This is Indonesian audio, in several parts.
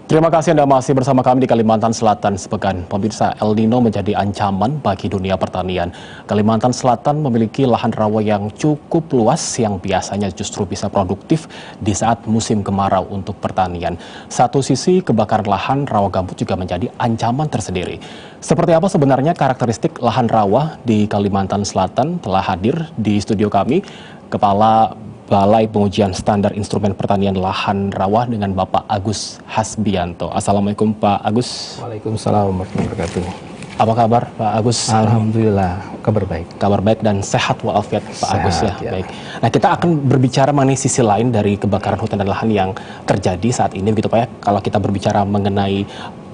Terima kasih Anda masih bersama kami di Kalimantan Selatan sepekan. Pemirsa, El Nino menjadi ancaman bagi dunia pertanian. Kalimantan Selatan memiliki lahan rawa yang cukup luas yang biasanya justru bisa produktif di saat musim kemarau untuk pertanian. Satu sisi, kebakaran lahan rawa gambut juga menjadi ancaman tersendiri. Seperti apa sebenarnya karakteristik lahan rawa di Kalimantan Selatan? Telah hadir di studio kami Kepala Balai Pengujian Standar Instrumen Pertanian Lahan Rawa dengan Bapak Agus Hasbianto. Assalamualaikum Pak Agus. Waalaikumsalam warahmatullahi wabarakatuh. Apa kabar Pak Agus? Alhamdulillah, kabar baik. Kabar baik dan sehat walafiat Pak Sehat, Agus ya. ya. Baik. Nah, kita akan berbicara mengenai sisi lain dari kebakaran hutan dan lahan yang terjadi saat ini begitu Pak ya. Kalau kita berbicara mengenai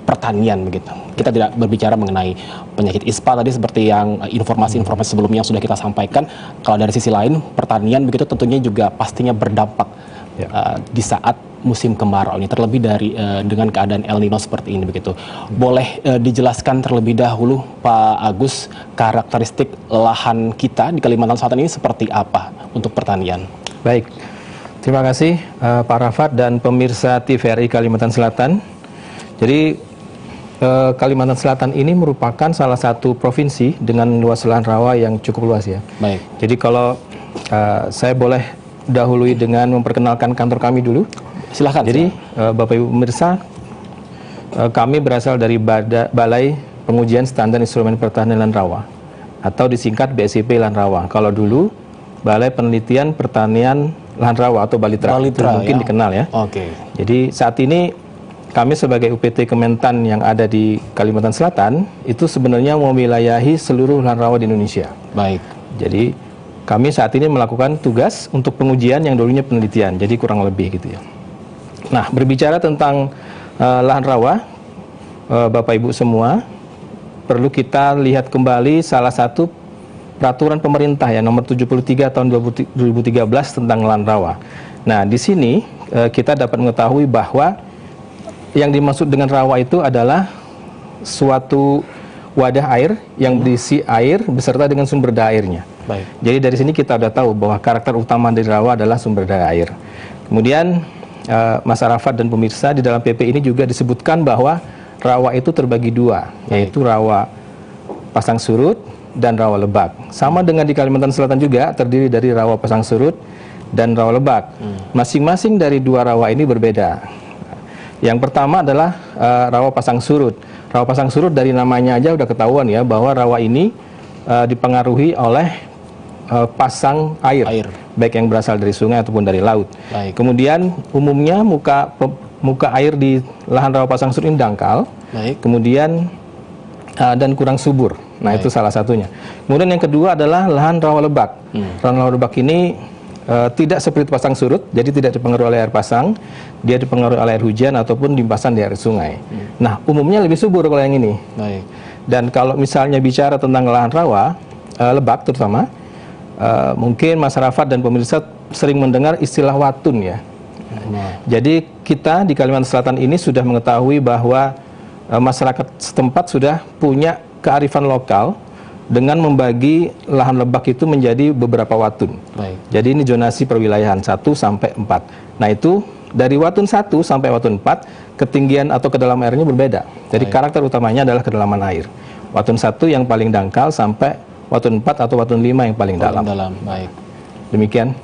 pertanian begitu. Kita tidak berbicara mengenai penyakit ISPA tadi seperti yang informasi-informasi sebelumnya yang sudah kita sampaikan. Kalau dari sisi lain pertanian begitu tentunya juga pastinya berdampak di saat musim kemarau ini, terlebih dari dengan keadaan El Nino seperti ini begitu. Boleh dijelaskan terlebih dahulu Pak Agus karakteristik lahan kita di Kalimantan Selatan ini seperti apa untuk pertanian? Baik. Terima kasih Pak Rafat dan pemirsa TVRI Kalimantan Selatan. Jadi Kalimantan Selatan ini merupakan salah satu provinsi dengan luas lahan rawa yang cukup luas ya. Baik. Jadi kalau saya boleh dahului dengan memperkenalkan kantor kami dulu. Silahkan. Jadi Bapak Ibu pemirsa, kami berasal dari Balai Pengujian Standar Instrumen Pertanian Lahan Rawa atau disingkat BSIP Lahan Rawa. Kalau dulu Balai Penelitian Pertanian Lahan Rawa atau Balitra, mungkin dikenal ya. Oke. Jadi saat ini kami sebagai UPT Kementan yang ada di Kalimantan Selatan itu sebenarnya mewilayahi seluruh lahan rawa di Indonesia. Baik. Jadi kami saat ini melakukan tugas untuk pengujian yang dulunya penelitian. Jadi kurang lebih gitu ya. Nah, berbicara tentang lahan rawa, Bapak Ibu semua, perlu kita lihat kembali salah satu peraturan pemerintah ya nomor 73 tahun 2013 tentang lahan rawa. Nah, di sini kita dapat mengetahui bahwa yang dimaksud dengan rawa itu adalah suatu wadah air yang berisi air beserta dengan sumber daya airnya. Baik. Jadi dari sini kita sudah tahu bahwa karakter utama dari rawa adalah sumber daya air. Kemudian Mas Arafat dan pemirsa, di dalam PP ini juga disebutkan bahwa rawa itu terbagi dua, yaitu rawa pasang surut dan rawa lebak. Sama dengan di Kalimantan Selatan juga terdiri dari rawa pasang surut dan rawa lebak. Masing-masing dari dua rawa ini berbeda. Yang pertama adalah rawa pasang surut. Rawa pasang surut dari namanya aja udah ketahuan ya bahwa rawa ini dipengaruhi oleh pasang air, baik yang berasal dari sungai ataupun dari laut. Baik. Kemudian umumnya muka air di lahan rawa pasang surut ini dangkal. Baik. Kemudian dan kurang subur. Nah, itu salah satunya. Kemudian yang kedua adalah lahan rawa lebak. Lahan rawa lebak ini tidak seperti pasang surut, jadi tidak dipengaruhi oleh air pasang, dia dipengaruhi oleh air hujan ataupun limpasan di air sungai. Nah, umumnya lebih subur kalau yang ini. Baik. Dan kalau misalnya bicara tentang lahan rawa, lebak terutama, mungkin Mas Rafat dan pemirsa sering mendengar istilah watun ya. Jadi kita di Kalimantan Selatan ini sudah mengetahui bahwa masyarakat setempat sudah punya kearifan lokal dengan membagi lahan lebak itu menjadi beberapa watun. Baik. Jadi ini zonasi perwilayahan 1 sampai 4. Nah, itu dari watun 1 sampai watun 4, ketinggian atau kedalaman airnya berbeda. Jadi karakter utamanya adalah kedalaman air. Watun 1 yang paling dangkal sampai watun 4 atau watun 5 yang paling dalam. Baik. Demikian.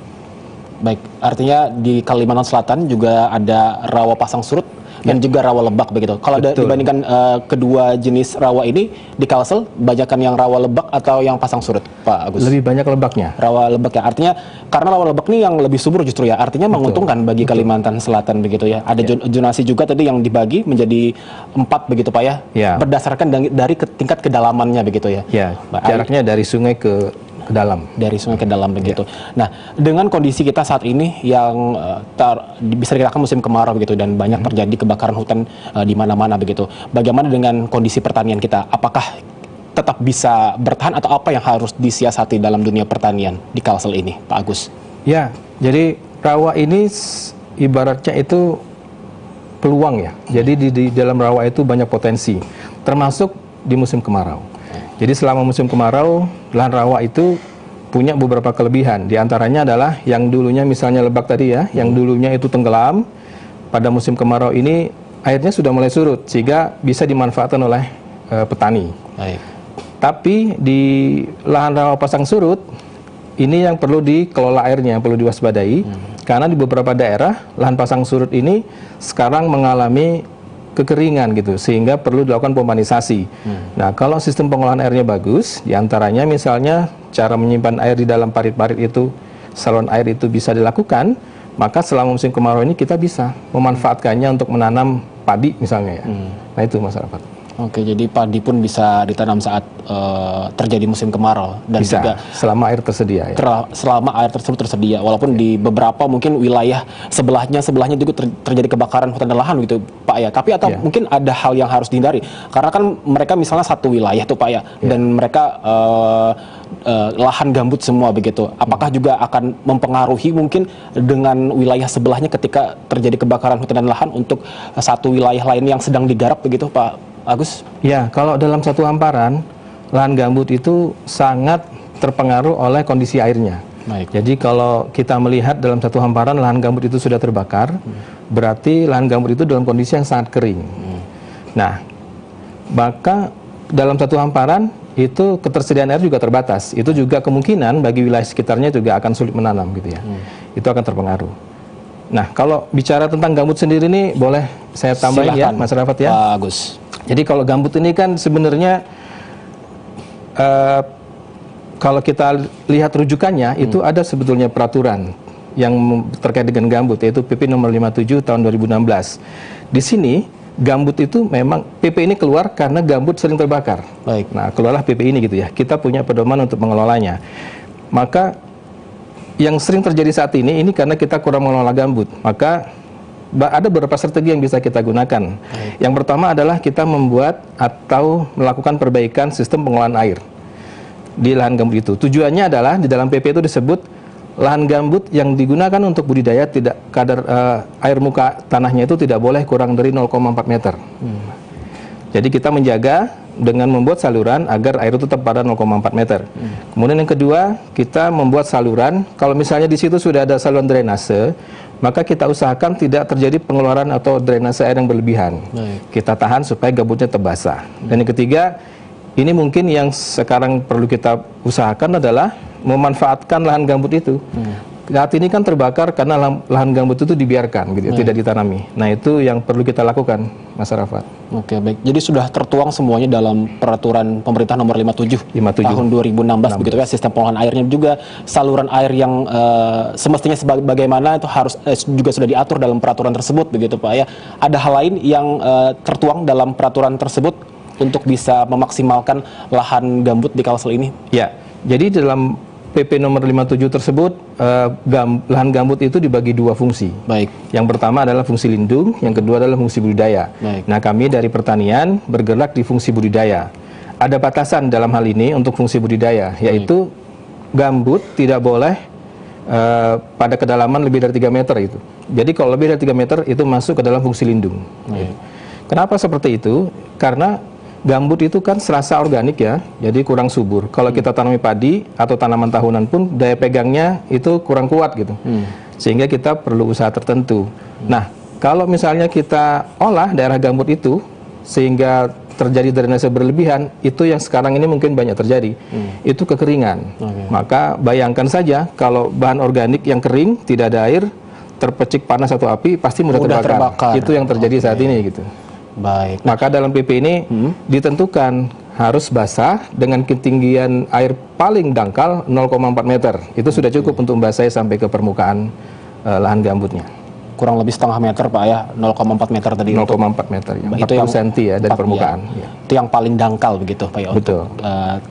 Baik, artinya di Kalimantan Selatan juga ada rawa pasang surut dan juga rawa lebak begitu. Kalau dibandingkan kedua jenis rawa ini di Kalsel, banyakan yang rawa lebak atau yang pasang surut, Pak Agus? Lebih banyak lebaknya. Rawa lebak ya, artinya karena rawa lebak ini yang lebih subur justru ya, artinya menguntungkan bagi Kalimantan Selatan begitu ya. Ada zonasi juga tadi yang dibagi menjadi 4 begitu Pak ya, berdasarkan dari tingkat kedalamannya begitu ya. Ya, jaraknya dari sungai ke dalam. Dari sungai ke dalam begitu. Nah, dengan kondisi kita saat ini yang bisa dikatakan musim kemarau begitu dan banyak terjadi kebakaran hutan di mana-mana begitu. Bagaimana dengan kondisi pertanian kita? Apakah tetap bisa bertahan atau apa yang harus disiasati dalam dunia pertanian di Kalsel ini, Pak Agus? Ya, jadi rawa ini ibaratnya itu peluang ya. Jadi di dalam rawa itu banyak potensi, termasuk di musim kemarau. Jadi selama musim kemarau, lahan rawa itu punya beberapa kelebihan. Di antaranya adalah yang dulunya misalnya lebak tadi ya, yang dulunya itu tenggelam, pada musim kemarau ini airnya sudah mulai surut sehingga bisa dimanfaatkan oleh petani. Baik. Tapi di lahan rawa pasang surut ini yang perlu dikelola airnya, yang perlu diwaspadai, karena di beberapa daerah lahan pasang surut ini sekarang mengalami kekeringan gitu, sehingga perlu dilakukan pompanisasi. Nah, kalau sistem pengolahan airnya bagus, diantaranya misalnya cara menyimpan air di dalam parit-parit itu, saluran air itu bisa dilakukan, maka selama musim kemarau ini kita bisa memanfaatkannya untuk menanam padi misalnya ya. Nah itu masyarakat. Oke, jadi padi pun bisa ditanam saat terjadi musim kemarau dan bisa, juga selama air tersedia. Ya. Selama air tersebut tersedia, walaupun di beberapa mungkin wilayah sebelahnya juga terjadi kebakaran hutan dan lahan gitu, Pak ya. Tapi atau mungkin ada hal yang harus dihindari, karena kan mereka misalnya satu wilayah tuh Pak ya, dan mereka lahan gambut semua begitu. Apakah juga akan mempengaruhi mungkin dengan wilayah sebelahnya ketika terjadi kebakaran hutan dan lahan untuk satu wilayah lain yang sedang digarap begitu, Pak Agus? Ya, kalau dalam satu hamparan, lahan gambut itu sangat terpengaruh oleh kondisi airnya. Baik. Jadi kalau kita melihat dalam satu hamparan lahan gambut itu sudah terbakar, berarti lahan gambut itu dalam kondisi yang sangat kering. Nah, maka dalam satu hamparan itu ketersediaan air juga terbatas. Itu juga kemungkinan bagi wilayah sekitarnya juga akan sulit menanam gitu ya. Itu akan terpengaruh. Nah, kalau bicara tentang gambut sendiri ini boleh saya tambahin ya, Mas Rafat ya. Pak Agus. Jadi kalau gambut ini kan sebenarnya kalau kita lihat rujukannya itu ada sebetulnya peraturan yang terkait dengan gambut, yaitu PP nomor 57 tahun 2016. Di sini gambut itu memang PP ini keluar karena gambut sering terbakar. Baik. Nah, keluarlah PP ini gitu ya. Kita punya pedoman untuk mengelolanya. Maka yang sering terjadi saat ini karena kita kurang mengelola gambut. Maka ada beberapa strategi yang bisa kita gunakan. Yang pertama adalah kita membuat atau melakukan perbaikan sistem pengolahan air di lahan gambut itu. Tujuannya adalah di dalam PP itu disebut lahan gambut yang digunakan untuk budidaya tidak kadar air muka tanahnya itu tidak boleh kurang dari 0,4 meter. Jadi kita menjaga dengan membuat saluran agar air itu tetap pada 0,4 meter. Kemudian yang kedua, kita membuat saluran. Kalau misalnya di situ sudah ada saluran drainase, maka kita usahakan tidak terjadi pengeluaran atau drainase air yang berlebihan. Kita tahan supaya gambutnya terbasah. Dan yang ketiga, ini mungkin yang sekarang perlu kita usahakan adalah memanfaatkan lahan gambut itu. Saat ini kan terbakar karena lahan gambut itu dibiarkan gitu, tidak ditanami. Nah, itu yang perlu kita lakukan, Mas Rafat. Oke, baik. Jadi sudah tertuang semuanya dalam peraturan pemerintah nomor 57 tahun 2016 begitu ya, sistem pengolahan airnya juga, saluran air yang semestinya bagaimana itu harus juga sudah diatur dalam peraturan tersebut begitu Pak ya. Ada hal lain yang tertuang dalam peraturan tersebut untuk bisa memaksimalkan lahan gambut di Kalsel ini? Ya. Jadi dalam PP nomor 57 tersebut lahan gambut itu dibagi dua fungsi. Baik. Yang pertama adalah fungsi lindung, yang kedua adalah fungsi budidaya. Baik. Nah, kami dari pertanian bergerak di fungsi budidaya. Ada batasan dalam hal ini untuk fungsi budidaya, yaitu gambut tidak boleh pada kedalaman lebih dari 3 meter itu. Jadi kalau lebih dari 3 meter itu masuk ke dalam fungsi lindung. Baik. Kenapa seperti itu? Karena gambut itu kan serasa organik ya, jadi kurang subur. Kalau kita tanami padi atau tanaman tahunan pun daya pegangnya itu kurang kuat gitu, sehingga kita perlu usaha tertentu. Nah, kalau misalnya kita olah daerah gambut itu sehingga terjadi drainase berlebihan, itu yang sekarang ini mungkin banyak terjadi, itu kekeringan. Maka bayangkan saja kalau bahan organik yang kering, tidak ada air, terpecik panas atau api, pasti mudah terbakar. Itu yang terjadi saat ini gitu. Baik. Maka dalam PP ini ditentukan harus basah dengan ketinggian air paling dangkal 0,4 meter. Itu sudah cukup untuk membasahi sampai ke permukaan lahan gambutnya. Kurang lebih setengah meter Pak ya, 0,4 meter tadi. 0,4 meter, ya, 40 cm ya dari permukaan. Ya. Itu yang paling dangkal begitu Pak ya, betul. Untuk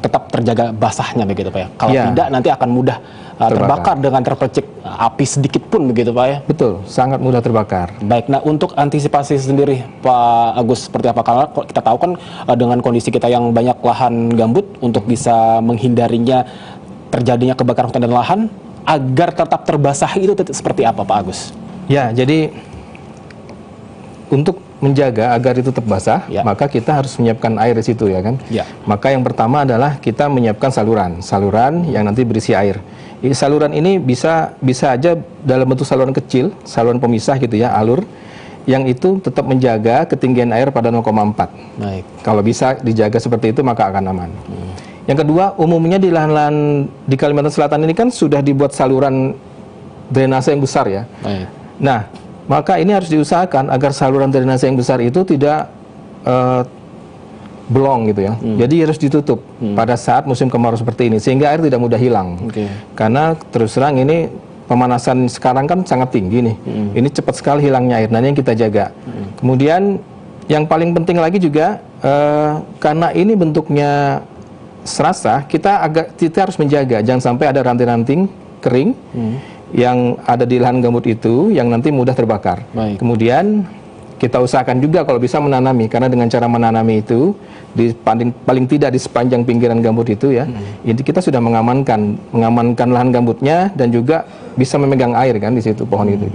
tetap terjaga basahnya begitu Pak ya. Kalau ya, tidak nanti akan mudah terbakar dengan terpercik api sedikit pun begitu Pak ya. Betul, sangat mudah terbakar. Baik, nah untuk antisipasi sendiri Pak Agus seperti apa? Karena kita tahu kan dengan kondisi kita yang banyak lahan gambut, untuk bisa menghindarinya terjadinya kebakaran hutan dan lahan agar tetap terbasahi itu seperti apa Pak Agus? Ya, jadi untuk menjaga agar itu tetap basah, maka kita harus menyiapkan air di situ ya kan. Maka yang pertama adalah kita menyiapkan saluran yang nanti berisi air. Saluran ini bisa aja dalam bentuk saluran kecil, saluran pemisah gitu ya, alur, yang itu tetap menjaga ketinggian air pada 0,4. Baik. Kalau bisa dijaga seperti itu maka akan aman. Yang kedua, umumnya di lahan-lahan di Kalimantan Selatan ini kan sudah dibuat saluran drainase yang besar ya. Baik. Nah, maka ini harus diusahakan agar saluran drainase yang besar itu tidak blong gitu ya. Jadi harus ditutup pada saat musim kemarau seperti ini sehingga air tidak mudah hilang. Karena terus terang ini pemanasan sekarang kan sangat tinggi nih. Ini cepat sekali hilangnya air. Nah, ini yang kita jaga. Kemudian yang paling penting lagi juga karena ini bentuknya serasa, kita harus menjaga jangan sampai ada ranting-ranting kering yang ada di lahan gambut itu yang nanti mudah terbakar. Kemudian kita usahakan juga kalau bisa menanami, karena dengan cara menanami itu di paling tidak di sepanjang pinggiran gambut itu ya, ini kita sudah mengamankan lahan gambutnya dan juga bisa memegang air kan di situ pohon itu.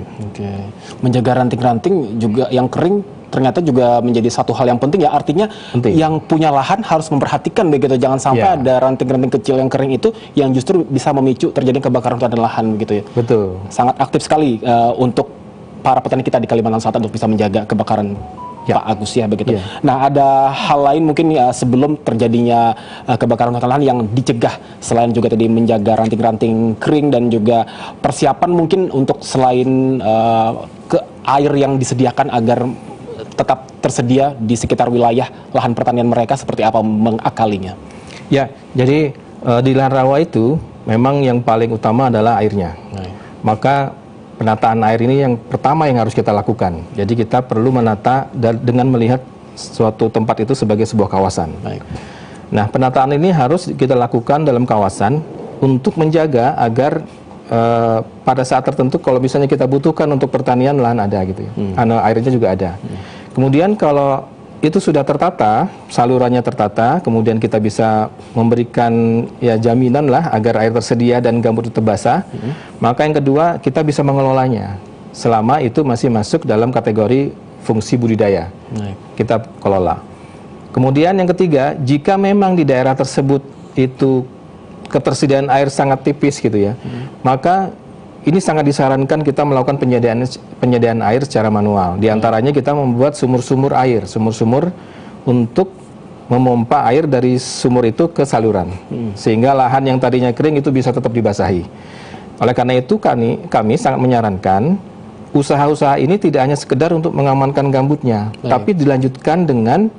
Menjaga ranting-ranting juga yang kering ternyata juga menjadi satu hal yang penting ya, artinya yang punya lahan harus memperhatikan begitu, jangan sampai ada ranting-ranting kecil yang kering itu yang justru bisa memicu terjadi kebakaran hutan dan lahan begitu ya. Betul. Sangat aktif sekali untuk para petani kita di Kalimantan Selatan untuk bisa menjaga kebakaran, Pak Agus ya begitu. Nah, ada hal lain mungkin sebelum terjadinya kebakaran hutan lahan yang dicegah selain juga tadi menjaga ranting-ranting kering dan juga persiapan mungkin untuk selain air yang disediakan agar tetap tersedia di sekitar wilayah lahan pertanian mereka, seperti apa mengakalinya? Ya, jadi di lahan rawa itu memang yang paling utama adalah airnya. Maka penataan air ini yang pertama yang harus kita lakukan. Jadi kita perlu menata dengan melihat suatu tempat itu sebagai sebuah kawasan. Nah, penataan ini harus kita lakukan dalam kawasan untuk menjaga agar pada saat tertentu kalau misalnya kita butuhkan untuk pertanian lahan ada gitu ya. Airnya juga ada. Kemudian kalau itu sudah tertata, salurannya tertata, kemudian kita bisa memberikan ya jaminan lah agar air tersedia dan gambut itu basah. Maka yang kedua, kita bisa mengelolanya selama itu masih masuk dalam kategori fungsi budidaya. Kita kelola. Kemudian yang ketiga, jika memang di daerah tersebut itu ketersediaan air sangat tipis gitu ya, maka ini sangat disarankan kita melakukan penyediaan air secara manual. Di antaranya kita membuat sumur-sumur air, sumur-sumur untuk memompa air dari sumur itu ke saluran, sehingga lahan yang tadinya kering itu bisa tetap dibasahi. Oleh karena itu kami sangat menyarankan usaha-usaha ini tidak hanya sekedar untuk mengamankan gambutnya, tapi dilanjutkan dengan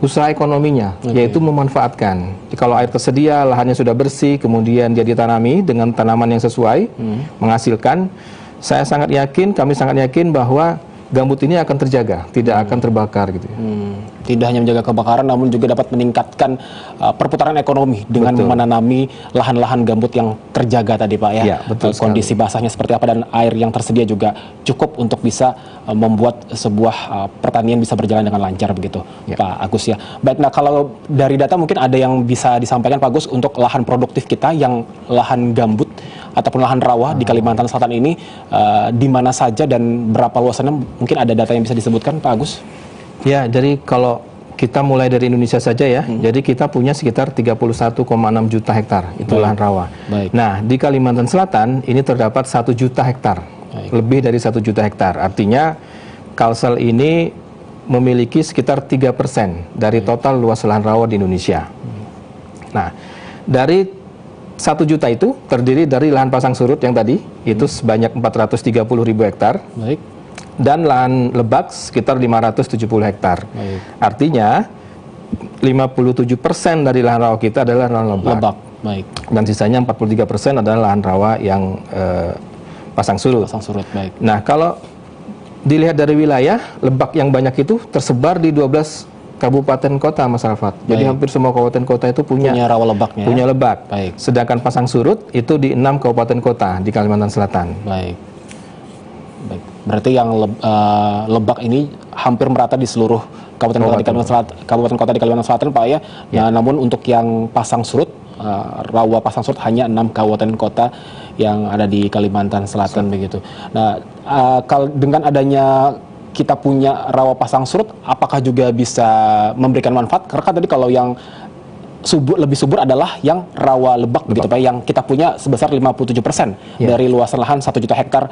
usaha ekonominya, yaitu memanfaatkan. Kalau air tersedia, lahannya sudah bersih, kemudian dia ditanami dengan tanaman yang sesuai, menghasilkan, saya sangat yakin, kami sangat yakin bahwa gambut ini akan terjaga, tidak akan terbakar gitu ya. Tidak hanya menjaga kebakaran, namun juga dapat meningkatkan perputaran ekonomi dengan menanami lahan-lahan gambut yang terjaga tadi Pak ya. Kondisi basahnya seperti apa dan air yang tersedia juga cukup untuk bisa membuat sebuah pertanian bisa berjalan dengan lancar begitu Pak Agus ya. Baik, nah kalau dari data mungkin ada yang bisa disampaikan Pak Agus untuk lahan produktif kita yang lahan gambut ataupun lahan rawa di Kalimantan Selatan ini di mana saja dan berapa luasannya, mungkin ada data yang bisa disebutkan Pak Agus? Ya, jadi kalau kita mulai dari Indonesia saja ya, jadi kita punya sekitar 31,6 juta hektar itu lahan rawa. Nah, di Kalimantan Selatan ini terdapat 1 juta hektar, lebih dari 1 juta hektar. Artinya Kalsel ini memiliki sekitar 3% dari total luas lahan rawa di Indonesia. Nah, dari 1 juta itu terdiri dari lahan pasang surut yang tadi, itu sebanyak 430.000 hektar. Dan lahan lebak sekitar 570 hektar. Artinya 57% dari lahan rawa kita adalah lahan lebak. Dan sisanya 43% adalah lahan rawa yang pasang surut. Nah, kalau dilihat dari wilayah, lebak yang banyak itu tersebar di 12 kabupaten kota, Mas Rafat. Jadi hampir semua kabupaten kota itu punya rawa lebaknya. Punya lebak. Sedangkan pasang surut itu di 6 kabupaten kota di Kalimantan Selatan. Berarti yang lebak ini hampir merata di seluruh kabupaten kota di Kalimantan Selatan Pak ya. Nah, namun untuk yang pasang surut, rawa pasang surut hanya 6 kabupaten kota yang ada di Kalimantan Selatan begitu. Nah, dengan adanya kita punya rawa pasang surut, apakah juga bisa memberikan manfaat? Karena kan tadi kalau yang lebih subur adalah yang rawa lebak begitu Pak, yang kita punya sebesar 57% dari luasan lahan 1 juta hektar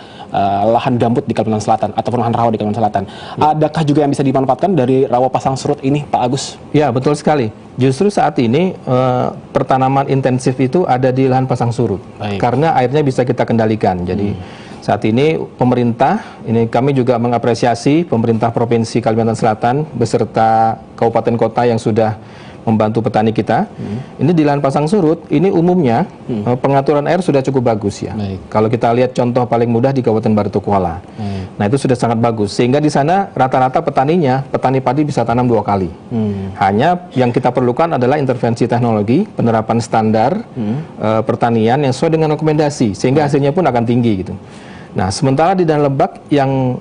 lahan gambut di Kalimantan Selatan ataupun lahan rawa di Kalimantan Selatan. Adakah juga yang bisa dimanfaatkan dari rawa pasang surut ini Pak Agus? Ya, betul sekali. Justru saat ini pertanaman intensif itu ada di lahan pasang surut. Karena airnya bisa kita kendalikan. Jadi saat ini pemerintah, ini kami juga mengapresiasi pemerintah Provinsi Kalimantan Selatan beserta kabupaten kota yang sudah membantu petani kita. Ini di lahan pasang surut, ini umumnya pengaturan air sudah cukup bagus ya. Kalau kita lihat contoh paling mudah di Kabupaten Baritokuala. Nah, itu sudah sangat bagus. Sehingga di sana rata-rata petani padi bisa tanam 2 kali. Hanya yang kita perlukan adalah intervensi teknologi, penerapan standar pertanian yang sesuai dengan rekomendasi, sehingga hasilnya pun akan tinggi gitu. Nah, sementara di dalam lebak yang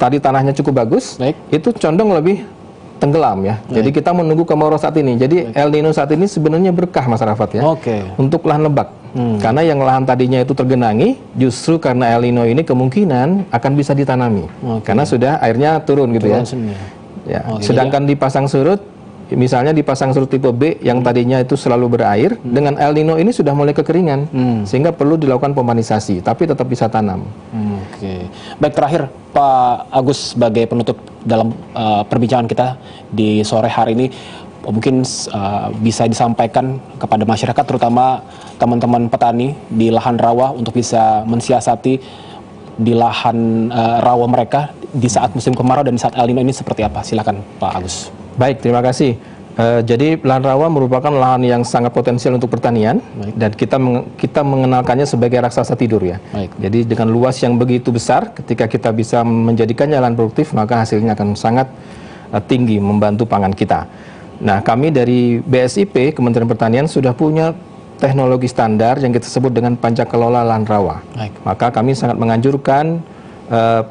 tadi tanahnya cukup bagus, itu condong lebih tenggelam ya. Jadi kita menunggu kemarau saat ini. Jadi El Nino saat ini sebenarnya berkah Mas Rafat ya. Untuk lahan lebak. Karena yang lahan tadinya itu tergenangi, justru karena El Nino ini kemungkinan akan bisa ditanami. Karena sudah airnya turun gitu ya. Sedangkan di pasang surut, misalnya di pasang surut tipe B yang tadinya itu selalu berair, dengan El Nino ini sudah mulai kekeringan, sehingga perlu dilakukan pompanisasi, tapi tetap bisa tanam. Baik, terakhir Pak Agus, sebagai penutup dalam perbincangan kita di sore hari ini, mungkin bisa disampaikan kepada masyarakat, terutama teman-teman petani di lahan rawa, untuk bisa mensiasati di lahan rawa mereka di saat musim kemarau dan di saat El Nino ini seperti apa? Silakan Pak Agus. Baik, terima kasih. Jadi lahan rawa merupakan lahan yang sangat potensial untuk pertanian. Dan kita mengenalkannya sebagai raksasa tidur ya. Jadi dengan luas yang begitu besar, ketika kita bisa menjadikannya lahan produktif, maka hasilnya akan sangat tinggi membantu pangan kita. Nah, kami dari BSIP, Kementerian Pertanian, sudah punya teknologi standar yang kita sebut dengan pancakelola lahan rawa. Maka kami sangat menganjurkan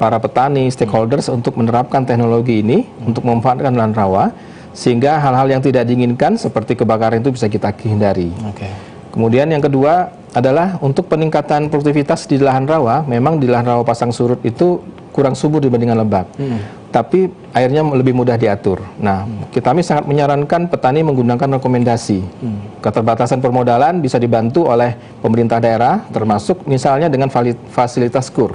para petani, stakeholders untuk menerapkan teknologi ini untuk memanfaatkan lahan rawa, sehingga hal-hal yang tidak diinginkan seperti kebakaran itu bisa kita hindari. Kemudian yang kedua adalah untuk peningkatan produktivitas di lahan rawa. Memang di lahan rawa pasang surut itu kurang subur dibandingkan lebak, tapi airnya lebih mudah diatur. Nah, kami sangat menyarankan petani menggunakan rekomendasi. Keterbatasan permodalan bisa dibantu oleh pemerintah daerah, termasuk misalnya dengan fasilitas KUR.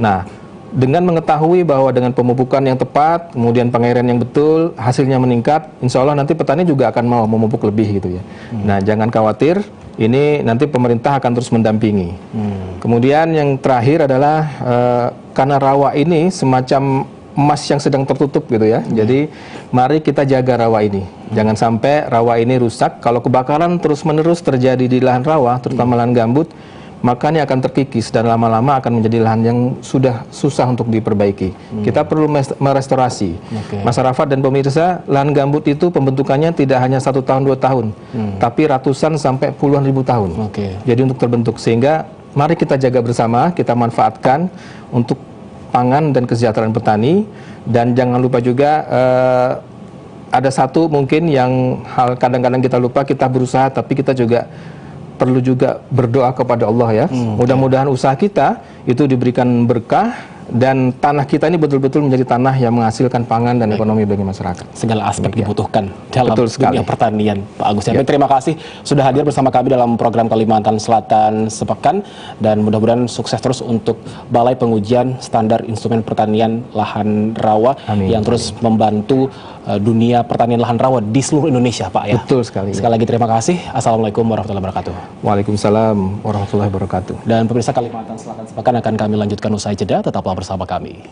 Nah, dengan mengetahui bahwa dengan pemupukan yang tepat, kemudian pengairan yang betul, hasilnya meningkat, insya Allah nanti petani juga akan mau memupuk lebih gitu ya. Nah, jangan khawatir, ini nanti pemerintah akan terus mendampingi. Kemudian yang terakhir adalah karena rawa ini semacam emas yang sedang tertutup gitu ya. Jadi mari kita jaga rawa ini. Jangan sampai rawa ini rusak. Kalau kebakaran terus-menerus terjadi di lahan rawa, terutama lahan gambut, maka ini akan terkikis dan lama-lama akan menjadi lahan yang sudah susah untuk diperbaiki. Kita perlu merestorasi. Mas Rafat dan pemirsa, lahan gambut itu pembentukannya tidak hanya 1 tahun 2 tahun, tapi ratusan sampai puluhan ribu tahun. Jadi untuk terbentuk, sehingga mari kita jaga bersama, kita manfaatkan untuk pangan dan kesejahteraan petani. Dan jangan lupa juga ada satu mungkin yang hal kadang-kadang kita lupa, kita berusaha tapi kita juga perlu juga berdoa kepada Allah ya. Mudah-mudahan usaha kita itu diberikan berkah dan tanah kita ini betul-betul menjadi tanah yang menghasilkan pangan dan ekonomi bagi masyarakat. Segala aspek dibutuhkan dalam dunia pertanian, Pak Agus. Terima kasih sudah hadir bersama kami dalam program Kalimantan Selatan Sepekan, dan mudah-mudahan sukses terus untuk Balai Pengujian Standar Instrumen Pertanian Lahan Rawa yang terus membantu dunia pertanian lahan rawa di seluruh Indonesia, Pak ya. Betul sekali. Sekali lagi terima kasih. Assalamualaikum warahmatullahi wabarakatuh. Waalaikumsalam warahmatullahi wabarakatuh. Dan pemirsa, Kalimantan Selatan Sepekan akan kami lanjutkan usai jeda. Tetaplah bersama kami.